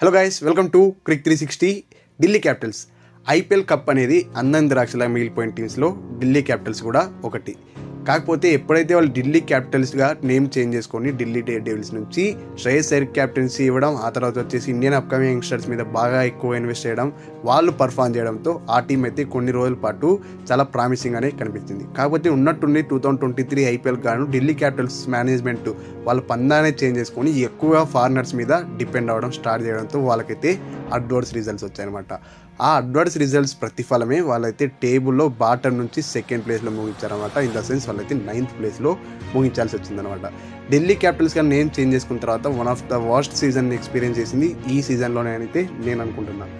Hello guys, welcome to Crick 360. Delhi Capitals IPL cup అనేది అందరి ద్రాక్షలా మిగిలిపోయిన టీమ్స్లో ఢిల్లీ క్యాపిటల్స్ కూడా ఒకటి. కాకపోతే ఎప్పుడైతే వాళ్ళు ఢిల్లీ క్యాపిటల్స్గా నేమ్ చేంజ్ చేసుకొని ఢిల్లీ డేర్ డెవిల్స్ నుంచి శ్రేయస్ అయ్యర్ క్యాప్టెన్సీ ఇవ్వడం, ఆ తర్వాత వచ్చేసి ఇండియన్ అప్కమింగ్ యంగ్స్టర్స్ మీద బాగా ఎక్కువ ఇన్వెస్ట్ చేయడం, వాళ్ళు పర్ఫామ్ చేయడంతో ఆ టీం అయితే కొన్ని రోజుల పాటు చాలా ప్రామిసింగ్గానే కనిపించింది. కాకపోతే ఉన్నట్టుండి 2023 ఐపీఎల్ గాను ఢిల్లీ క్యాపిటల్స్ మేనేజ్మెంట్ వాళ్ళ పందానే చేంజ్ చేసుకొని ఎక్కువగా ఫారినర్స్ మీద డిపెండ్ అవ్వడం స్టార్ట్ చేయడంతో వాళ్ళకైతే అడ్వర్స్ రిజల్ట్స్ వచ్చాయన్నమాట. ఆ అడ్వర్స్ రిజల్ట్స్ ప్రతిఫలమే వాళ్ళైతే టేబుల్లో బాటమ్ నుంచి సెకండ్ ప్లేస్లో ముగించారనమాట. ఇన్ ద సెన్స్ వాళ్ళైతే 9th ప్లేస్లో ముగించాల్సి వచ్చిందనమాట. ఢిల్లీ క్యాపిటల్స్ కానీ నేమ్ చేంజ్ చేసుకున్న తర్వాత one of the worst season experience చేసింది ఈ సీజన్లోనే అయితే నేను అనుకుంటున్నాను.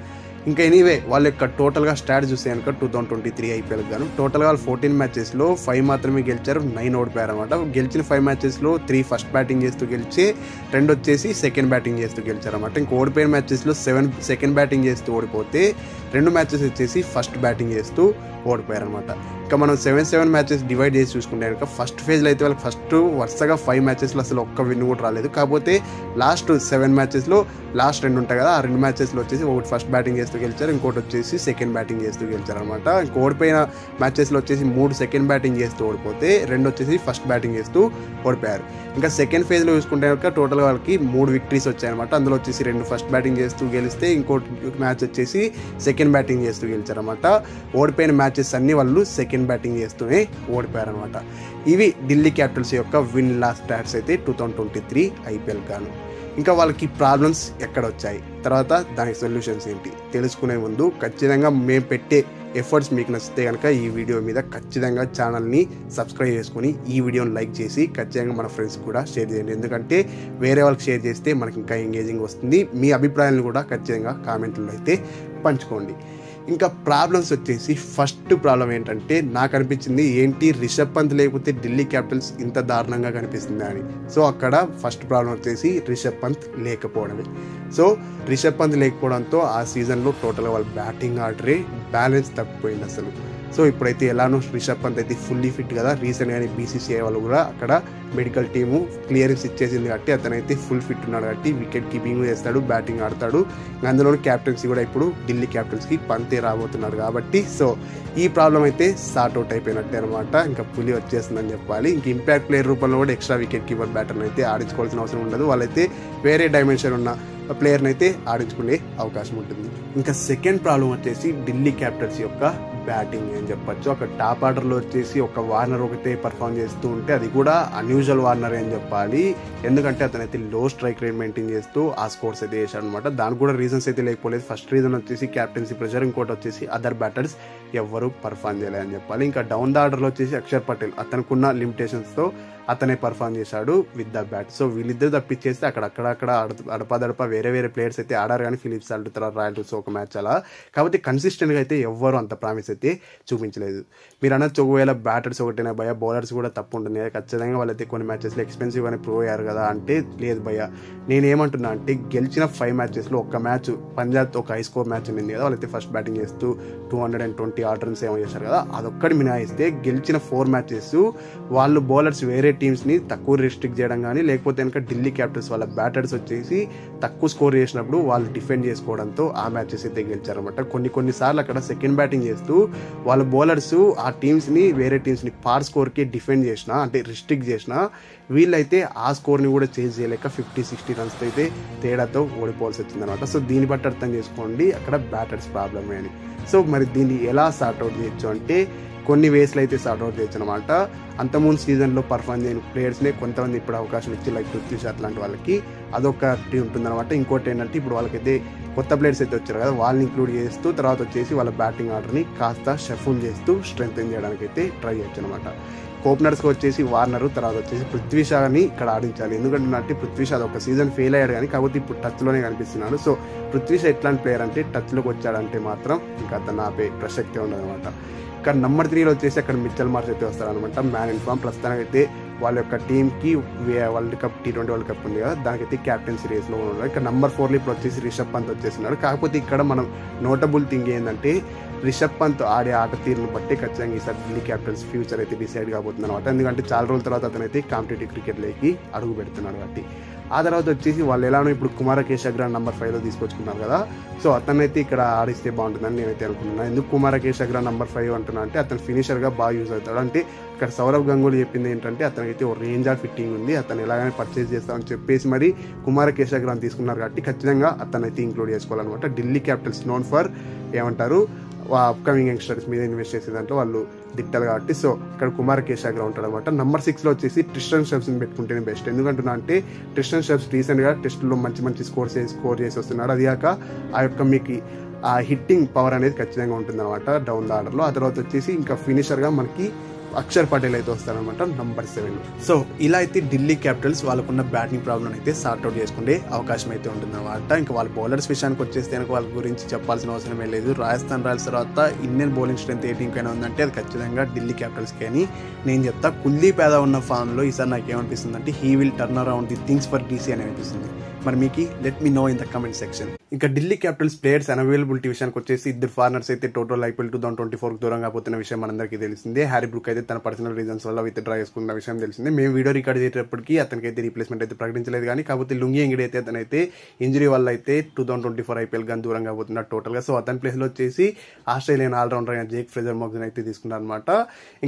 ఇంకా ఎనీవే వాళ్ళ యొక్క టోటల్గా స్టాట్ చూస్తే కనుక 2023 ఐపీఎల్ గాను టోటల్గా వాళ్ళు 14 మ్యాచెస్లో 5 మాత్రమే గెలిచారు, 9 ఓడిపోయారు అనమాట. గెలిచిన 5 మ్యాచెస్లో 3 ఫస్ట్ బ్యాటింగ్ చేస్తూ గెలిచి 2 వచ్చేసి సెకండ్ బ్యాటింగ్ చేస్తూ గెలిచారన్నమాట. ఇంకా ఓడిపోయిన మ్యాచెస్లో 7 సెకండ్ బ్యాటింగ్ చేస్తూ ఓడిపోతే 2 మ్యాచెస్ వచ్చేసి ఫస్ట్ బ్యాటింగ్ చేస్తూ ఓడిపోయారనమాట. ఇంకా మనం 7 మ్యాచెస్ డివైడ్ చేసి చూసుకుంటే కనుక ఫస్ట్ ఫేజ్లో అయితే వాళ్ళకి ఫస్ట్ వరుసగా 5 మ్యాచెస్లో అసలు ఒక్క విన్ కూడా రాలేదు. కాకపోతే లాస్ట్ 7 మ్యాచెస్లో లాస్ట్ 2 ఉంటాయి కదా, ఆ 2 మ్యాచెస్లో వచ్చేసి ఒకటి ఫస్ట్ బ్యాటింగ్ చేస్తూ గెలిచారు, ఇంకోటి వచ్చేసి సెకండ్ బ్యాటింగ్ చేస్తూ గెలిచారు అనమాట. ఇంక ఓడిపోయిన మ్యాచెస్లో వచ్చేసి 3 సెకండ్ బ్యాటింగ్ చేస్తూ ఓడిపోతే 2 వచ్చేసి ఫస్ట్ బ్యాటింగ్ చేస్తూ ఓడిపోయారు. ఇంకా సెకండ్ ఫేజ్లో చూసుకుంటే కనుక టోటల్గా వాళ్ళకి 3 విక్టరీస్ వచ్చాయన్నమాట. అందులో వచ్చేసి 2 ఫస్ట్ బ్యాటింగ్ చేస్తూ గెలిస్తే ఇంకోటి మ్యాచ్ వచ్చేసి సెకండ్ బ్యాటింగ్ చేస్తూ గెలిచారన్నమాట. ఓడిపోయిన మ్యాచెస్ అన్ని వాళ్ళు సెకండ్ బ్యాటింగ్ చేస్తూనే ఓడిపోయారనమాట. ఇవి ఢిల్లీ క్యాపిటల్స్ యొక్క విన్ లాస్ స్టాట్స్ అయితే 2023 ఐపీఎల్ గాను. ఇంకా వాళ్ళకి ప్రాబ్లమ్స్ ఎక్కడ వచ్చాయి, తర్వాత దానికి సొల్యూషన్స్ ఏంటి తెలుసుకునే ముందు ఖచ్చితంగా మేము పెట్టే ఎఫర్ట్స్ మీకు నచ్చితే కనుక ఈ వీడియో మీద ఖచ్చితంగా ఛానల్ని సబ్స్క్రైబ్ చేసుకొని ఈ వీడియోని లైక్ చేసి ఖచ్చితంగా మన ఫ్రెండ్స్ కూడా షేర్ చేయండి. ఎందుకంటే వేరే వాళ్ళకి షేర్ చేస్తే మనకి ఇంకా ఎంగేజింగ్ వస్తుంది. మీ అభిప్రాయాలను కూడా ఖచ్చితంగా కామెంట్లో అయితే పంచుకోండి. ఇంకా ప్రాబ్లమ్స్ వచ్చేసి ఫస్ట్ ప్రాబ్లం ఏంటంటే నాకు అనిపించింది ఏంటి రిషబ్ పంత్ లేకపోతే ఢిల్లీ క్యాపిటల్స్ ఇంత దారుణంగా కనిపిస్తుంది అని. సో అక్కడ ఫస్ట్ ప్రాబ్లం వచ్చేసి రిషబ్ పంత్ లేకపోవడమే. సో రిషబ్ పంత్ లేకపోవడంతో ఆ సీజన్లో టోటల్గా వాళ్ళ బ్యాటింగ్ ఆర్డరే బ్యాలెన్స్ తప్పిపోయింది అసలు. సో ఇప్పుడైతే ఎలానో రిషబ్ పంత్ అయితే ఫుల్లీ ఫిట్ కదా, రీసెంట్గానే బీసీసీఐ వాళ్ళు కూడా అక్కడ మెడికల్ టీము క్లియరెన్స్ ఇచ్చేసింది కాబట్టి అతనైతే ఫుల్ ఫిట్ ఉన్నాడు కాబట్టి వికెట్ కీపింగ్ చేస్తాడు, బ్యాటింగ్ ఆడతాడు. అందులోని క్యాప్టెన్సీ కూడా ఇప్పుడు ఢిల్లీ క్యాపిటల్స్కి పంతే రాబోతున్నాడు కాబట్టి సో ఈ ప్రాబ్లం అయితే సార్ట్ అవుట్ అయిపోయినట్టే అనమాట. ఇంకా పులి వచ్చేస్తుందని చెప్పాలి. ఇంక ఇంపాక్ట్ ప్లేయర్ రూపంలో కూడా ఎక్స్ట్రా వికెట్ కీపర్ బ్యాటర్ని అయితే ఆడించుకోవాల్సిన అవసరం ఉండదు. వాళ్ళైతే వేరే డైమెన్షన్ ఉన్న ప్లేయర్ని అయితే ఆడించుకునే అవకాశం ఉంటుంది. ఇంకా సెకండ్ ప్రాబ్లం వచ్చేసి ఢిల్లీ క్యాపిటల్స్ యొక్క బ్యాటింగ్ అని చెప్పచ్చు. అక్కడ టాప్ ఆర్డర్లో వచ్చేసి ఒక వార్నర్ ఒకటే పర్ఫామ్ చేస్తూ ఉంటే అది కూడా అన్యూజువల్ వార్నర్ అని చెప్పాలి. ఎందుకంటే అతనైతే లో స్ట్రైక్ రేట్ మెయింటైన్ చేస్తూ ఆ స్కోర్స్ అయితే చేశాడు అనమాట. దానికి కూడా రీజన్స్ అయితే లేకపోలేదు. ఫస్ట్ రీజన్ వచ్చేసి క్యాప్టెన్సీ ప్రెషర్, ఇంకోటి వచ్చేసి అదర్ బ్యాటర్స్ ఎవ్వరూ పర్ఫామ్ చేయలేదని చెప్పాలి. ఇంకా డౌన్ ద ఆర్డర్లో వచ్చేసి అక్షర్ పటేల్ అతనుకున్న లిమిటేషన్స్తో అతనే పర్ఫామ్ చేశాడు విత్ ద బ్యాట్. సో వీళ్ళిద్దరు తప్పించేస్తే అక్కడక్కడ అడపదడప వేరే ప్లేయర్స్ అయితే ఆడారు కానీ ఫిలిప్స్ సాల్ట్ తర్వాత రాయల్ టు ఒక మ్యాచ్ అలా. కాబట్టి కన్సిస్టెంట్గా అయితే ఎవ్వరు అంత ప్రామిస్ అయితే చూపించలేదు. మీరు అనొచ్చు ఒకవేళ బ్యాటర్స్ ఒకటేనా భయ, బౌలర్స్ కూడా తప్పు ఉంటుంది కదా, ఖచ్చితంగా వాళ్ళైతే కొన్ని మ్యాచెస్లో ఎక్స్పెన్సివ్గానే ప్రూవ్ అయ్యారు కదా అంటే లేదు భయ. నేనేమంటున్నా అంటే గెలిచిన 5 మ్యాచెస్లో ఒక్క మ్యాచ్ పంజాబ్ ఒక హై స్కోర్ మ్యాచ్ ఉంది కదా, వాళ్ళైతే ఫస్ట్ బ్యాటింగ్ చేస్తూ 220 ఆర్డర్ రన్స్ ఏమో చేశారు కదా, అదొక్కటి మినహాయిస్తే గెలిచిన 4 మ్యాచెస్ వాళ్ళు బౌలర్స్ వేరే టీమ్స్ని తక్కువ రిస్ట్రిక్ట్ చేయడం కానీ లేకపోతే కనుక ఢిల్లీ క్యాపిటల్స్ వాళ్ళ బ్యాటర్స్ వచ్చేసి తక్కువ స్కోర్ చేసినప్పుడు వాళ్ళు డిఫెండ్ చేసుకోవడంతో ఆ మ్యాచెస్ అయితే గెలిచారనమాట. కొన్నిసార్లు అక్కడ సెకండ్ బ్యాటింగ్ చేస్తూ వాళ్ళ బౌలర్స్ ఆ టీమ్స్ని వేరే టీమ్స్ని పార్ స్కోర్కి డిఫెండ్ చేసినా అంటే రిస్ట్రిక్ట్ చేసినా వీళ్ళైతే ఆ స్కోర్ని కూడా చేంజ్ చేయలేక 50-60 రన్స్తో అయితే తేడాతో ఓడిపోవాల్సి వచ్చిందనమాట. సో దీన్ని బట్టి అర్థం చేసుకోండి అక్కడ బ్యాటర్స్ ప్రాబ్లమే అని. సో మరి దీన్ని ఎలా సార్ట్అవుట్ చేయొచ్చు అంటే కొన్ని వేస్లో అయితే సార్ట్అవుట్ చేయొచ్చు అనమాట. అంతకుముందు సీజన్లో పర్ఫామ్ చేయని ప్లేయర్స్నే కొంతమంది ఇప్పుడు అవకాశం ఇచ్చి లైక్ పృథ్వీ షా లాంటి వాళ్ళకి అదొకటి ఉంటుందన్నమాట. ఇంకోటి ఏంటంటే ఇప్పుడు వాళ్ళకైతే కొత్త ప్లేయర్స్ అయితే వచ్చారు కదా, వాళ్ళని ఇంక్లూడ్ చేస్తూ తర్వాత వచ్చేసి వాళ్ళ బ్యాటింగ్ ఆర్డర్ని కాస్త షఫుల్ చేస్తూ స్ట్రెంగ్తెన్ చేయడానికి అయితే ట్రై చేయొచ్చు అనమాట. ఓపెనర్స్కి వచ్చేసి వార్నర్ తర్వాత వచ్చేసి పృథ్వీ షాని ఇక్కడ ఆడించాలి. ఎందుకంటే పృథ్వీ షా ఒక సీజన్ ఫెయిల్ అయ్యాడు కానీ కాకపోతే ఇప్పుడు టచ్లోనే కనిపిస్తున్నాడు. సో పృథ్వీ షా ఎట్లాంటి ప్లేయర్ అంటే టచ్లోకి వచ్చాడంటే మాత్రం ఇంకా అతను ఆపే ప్రసక్తే ఉండదన్నమాట. ఇక్కడ నెంబర్ 3లో వచ్చేసి అక్కడ మిచెల్ మార్ష్ అయితే వస్తారనమాట. మ్యాన్ ఇన్ ఫామ్ ప్రస్తుతానికి అయితే వాళ్ళ యొక్క టీంకి world cup T20 world cup ఉంది కదా, దానికైతే క్యాప్టెన్సీ రేస్లో ఉన్నారు. ఇక్కడ నెంబర్ 4లో ఇప్పుడు వచ్చేసి రిషబ్ పంత్ వచ్చేస్తున్నాడు. కాకపోతే ఇక్కడ మనం నోటబుల్ థింగ్ ఏంటంటే రిషబ్ పంత్ ఆడే ఆట తీరును బట్టి ఖచ్చితంగా ఈసారి ఢిల్లీ క్యాపిటల్స్ ఫ్యూచర్ అయితే డిసైడ్ కాబోతుంది అనమాట. ఎందుకంటే చాలా రోజుల తర్వాత అతనైతే కాంపిటేటివ్ క్రికెట్లోకి అడుగు పెడుతున్నాడు కాబట్టి ఆ తర్వాత వచ్చేసి వాళ్ళు ఎలానో ఇప్పుడు కుమార కేశగ్రాన్ నెంబర్ 5లో తీసుకొచ్చుకున్నారు కదా, సో అతనైతే ఇక్కడ ఆడిస్తే బాగుంటుందని నేనైతే అనుకుంటున్నాను. ఎందుకు కుమార కేశగ్రాన్ నెంబర్ 5 అంటున్నా అంటే అతను ఫినిషర్గా బాగా యూజ్ అవుతాడు. అంటే ఇక్కడ సౌరవ్ గంగూలీ చెప్పింది ఏంటంటే అతనైతే ఒక రేంజ్ ఆఫ్ ఫిట్టింగ్ ఉంది, అతను ఎలాగైనా పర్చేస్ చేస్తామని చెప్పేసి మరి కుమార కేశగ్రాన్ తీసుకున్నారు కాబట్టి ఖచ్చితంగా అతనైతే ఇంక్లూడ్ చేసుకోవాలన్నమాట. ఢిల్లీ క్యాపిటల్స్ నోన్ ఫర్ ఏమంటారు అప్కమింగ్ యంగ్స్టర్స్ మీద ఇన్వెస్ట్ చేసే దాంట్లో వాళ్ళు దిట్టారు కాబట్టి సో ఇక్కడ కుమార్ కేశగ్రాన్ ఉంటాడు అనమాట. నెంబర్ 6లో వచ్చేసి ట్రిస్టన్ స్టెప్స్ని పెట్టుకుంటేనే బెస్ట్. ఎందుకంటున్నా అంటే ట్రిస్టన్ స్టెప్స్ రీసెంట్గా టెస్టుల్లో మంచి స్కోర్ చేసి వస్తున్నాడు. అది కాక ఆ యొక్క మీకు ఆ హిట్టింగ్ పవర్ అనేది ఖచ్చితంగా ఉంటుంది అనమాట డౌన్ ద ఆర్డర్లో. ఆ తర్వాత వచ్చేసి ఇంకా ఫినిషర్గా మనకి అక్షర్ పటేల్ అయితే వస్తారనమాట నెంబర్ 7. సో ఇలా అయితే ఢిల్లీ క్యాపిటల్స్ వాళ్ళకున్న బ్యాటింగ్ ప్రాబ్లం అయితే సార్ట్అవుట్ చేసుకునే అవకాశం అయితే ఉంటుందన్నమాట. ఇంకా వాళ్ళ బౌలర్స్ విషయానికి వచ్చేస్తే కనుక వాళ్ళ గురించి చెప్పాల్సిన అవసరమే లేదు. రాజస్థాన్ రాయల్స్ తర్వాత ఇండియన్ బౌలింగ్ స్ట్రెంత్ ఏ టీంకైనా ఉందంటే అది ఖచ్చితంగా ఢిల్లీ క్యాపిటల్స్కి అని నేను చెప్తా. కుల్దీప్ యాదవ్ ఉన్న ఫామ్లో ఈసారి నాకు ఏమనిపిస్తుంది అంటే he will turn around the things for DC అని అనిపిస్తుంది. మరి మీకు let me know in the comment section. ఇంకా ఢిల్లీ క్యాపిటల్స్ ప్లేయర్స్ అవైలబిలిటీ విషయానికి వచ్చేసి ఇద్దరు ఫారినర్స్ అయితే టోటల్ ఐపీఎల్ 2024 దూరంగా పోతున్న విషయం మనందరికీ తెలిసిందే. హ్యారీ బ్రూక్ అయితే తన పర్సనల్ రీజన్స్ వల్ల విత్ డ్రా చేసుకున్న విషయం తెలిసిందే. మేము వీడియో రికార్డ్ చేసేటప్పటికి అతనికి అయితే రీప్లేస్మెంట్ అయితే ప్రకటించలేదు కానీ కాకపోతే లుంగి ఎంగిడి అయితే అతనైతే ఇంజరీ వల్ల అయితే 2024 ఐపీఎల్ కానీ దూరంగా పోతున్నాడు టోటల్గా. సో అతని ప్లేస్లో వచ్చేసి ఆస్ట్రేలియన్ ఆల్రౌండర్ అయిన జేక్ ఫ్రేజర్ మోగ్జన్ అయితే తీసుకున్నారు అనమాట.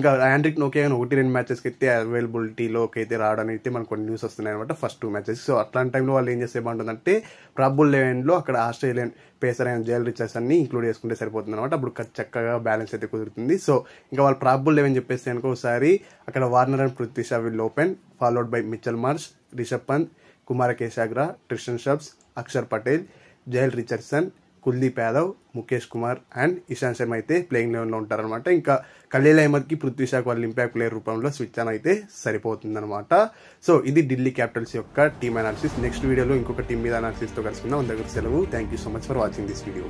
ఇంకా ఆండ్రిక్ నోకియా 1-2 మ్యాచెస్కి అయితే అవైలబిలిటీలోకి అయితే రావడానికి అయితే మనకు కొన్ని న్యూస్ వస్తున్నాయి అనమాట ఫస్ట్ 2 మ్యాచెస్. సో అట్లాంటి టైంలో వాళ్ళు ఏం చేస్తే బాగుంటుందంటే ప్రాబబుల్ 11లో అక్కడ ఆస్ట్రేలియన్ పేసర్ అయిన జేల్ రిచర్డ్సన్ని ఇంక్లూడ్ చేసుకుంటే సరిపోతుంది అనమాట. అప్పుడు చక్కగా బ్యాలెన్స్ అయితే కుదురుతుంది. సో ఇంకా వాళ్ళు ప్రాబబుల్ 11 చెప్పేస్తే అనుకో ఒకసారి అక్కడ Warner and Prithvi Shaw will open, followed by Mitchell Marsh, Rishabh Pant, Kumar Kushagra, Tristan Stubbs, Axar Patel, Jhye Richardson, Kuldeep Yadav, Mukesh Kumar and Ishant Sharma అయితే ప్లేయింగ్ లెవెన్లో ఉంటారనమాట. ఇంకా ఖలీల్ అహ్మద్కి పృథ్వీ షాకి వాళ్ళ ఇంపాక్ట్ ప్లేయర్ రూపంలో స్విచ్ అని అయితే సరిపోతుందన్నమాట. సో ఇది ఢిల్లీ క్యాపిటల్స్ యొక్క టీమ్ అనాలిసిస్. నెక్స్ట్ వీడియోలో ఇంకొక టీం మీద అనాలిసిస్తో కలుసుకుందాం. అందరికీ సెలవు. Thank you so much for watching this video.